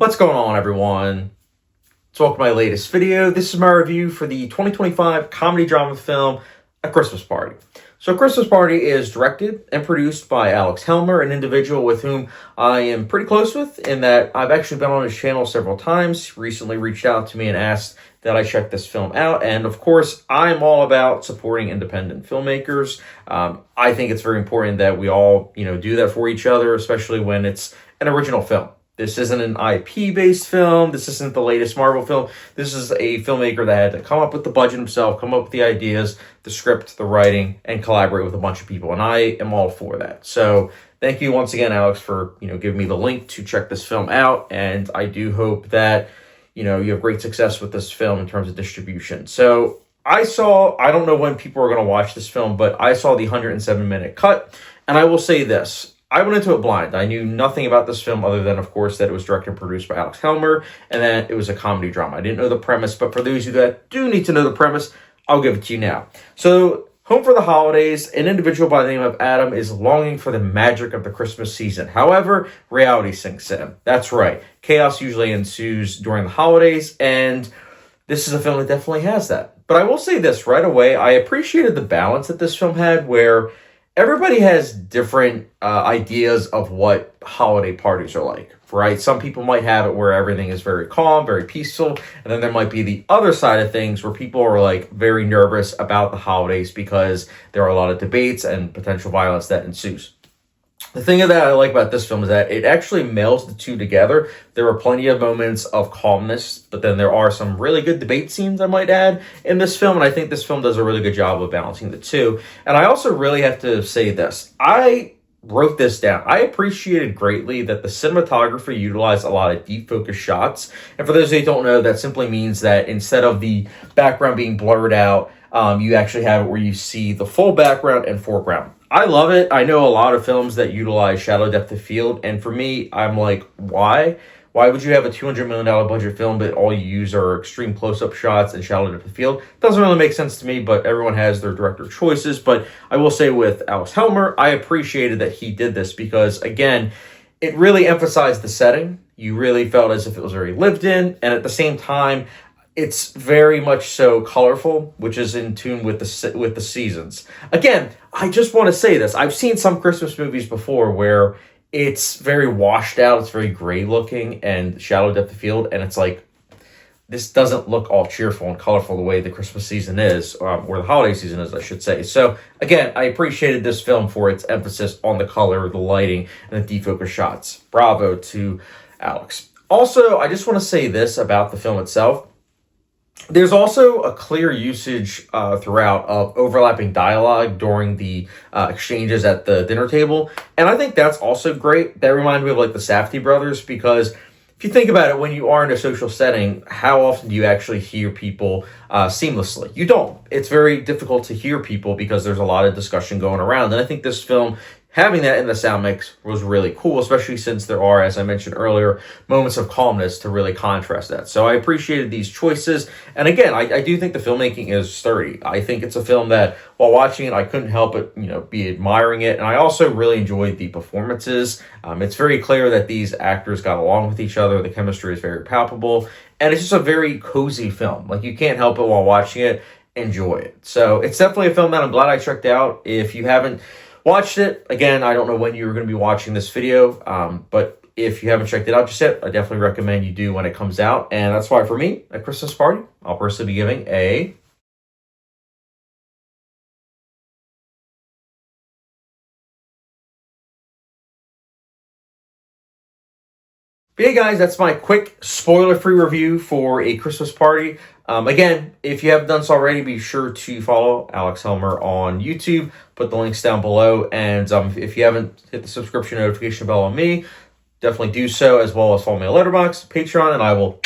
What's going on, everyone? Welcome to my latest video. This is my review for the 2025 comedy drama film, A Christmas Party. So A Christmas Party is directed and produced by Alex Helmer, an individual with whom I am pretty close with, in that I've actually been on his channel several times. He recently reached out to me and asked that I check this film out. And of course, I'm all about supporting independent filmmakers. I think it's very important that we all, do that for each other, especially when it's an original film. This isn't an IP-based film. This isn't the latest Marvel film. This is a filmmaker that had to come up with the budget himself, come up with the ideas, the script, the writing, and collaborate with a bunch of people. And I am all for that. So thank you once again, Alex, for giving me the link to check this film out. And I do hope that you have great success with this film in terms of distribution. So I don't know when people are going to watch this film, but I saw the 107-minute cut. And I will say this. I went into it blind. I knew nothing about this film other than, of course, that it was directed and produced by Alex Helmer and that it was a comedy drama. I didn't know the premise, but for those of you that do need to know the premise, I'll give it to you now. So, home for the holidays, an individual by the name of Adam is longing for the magic of the Christmas season. However, reality sinks in. That's right. Chaos usually ensues during the holidays, and this is a film that definitely has that. But I will say this right away. I appreciated the balance that this film had where everybody has different ideas of what holiday parties are like, right? Some people might have it where everything is very calm, very peaceful, and then there might be the other side of things where people are like very nervous about the holidays because there are a lot of debates and potential violence that ensues. The thing that I like about this film is that it actually melds the two together. There are plenty of moments of calmness, but then there are some really good debate scenes, I might add, in this film, and I think this film does a really good job of balancing the two. And I also really have to say this. I wrote this down. I appreciated greatly that the cinematography utilized a lot of deep focus shots. And for those who don't know, that simply means that instead of the background being blurred out, you actually have it where you see the full background and foreground. I love it. I know a lot of films that utilize shadow depth of field, and for me, I'm like, why? Why would you have a $200 million budget film, but all you use are extreme close-up shots and shallow depth of field? Doesn't really make sense to me, but everyone has their director choices. But I will say with Alex Helmer, I appreciated that he did this because, again, it really emphasized the setting. You really felt as if it was very lived in, and at the same time, it's very much so colorful, which is in tune with the seasons. Again, I just want to say this. I've seen some Christmas movies before where it's very washed out, it's very gray looking and shallow depth of field, and it's like, this doesn't look all cheerful and colorful the way the Christmas season is, or the holiday season is, I should say. So, again, I appreciated this film for its emphasis on the color, the lighting, and the defocus shots. Bravo to Alex. Also, I just want to say this about the film itself. There's also a clear usage throughout of overlapping dialogue during the exchanges at the dinner table. And I think that's also great. That reminds me of like the Safdie brothers, because if you think about it, when you are in a social setting, how often do you actually hear people seamlessly? You don't. It's very difficult to hear people because there's a lot of discussion going around. And I think this film, having that in the sound mix was really cool, especially since there are, as I mentioned earlier, moments of calmness to really contrast that. So I appreciated these choices. And again, I do think the filmmaking is sturdy. I think it's a film that, while watching it, I couldn't help but, be admiring it. And I also really enjoyed the performances. It's very clear that these actors got along with each other. The chemistry is very palpable. And it's just a very cozy film. Like, you can't help it while watching it. Enjoy it. So it's definitely a film that I'm glad I checked out. If you haven't watched it, again, I don't know when you're going to be watching this video, but if you haven't checked it out just yet, I definitely recommend you do when it comes out. And that's why, for me, at Christmas Party, I'll personally be giving a... But hey guys, that's my quick spoiler-free review for A Christmas Party. Again, if you haven't done so already, be sure to follow Alex Helmer on YouTube. Put the links down below. And if you haven't hit the subscription notification bell on me, definitely do so, as well as follow me on Letterboxd, Patreon, and I will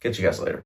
catch you guys later.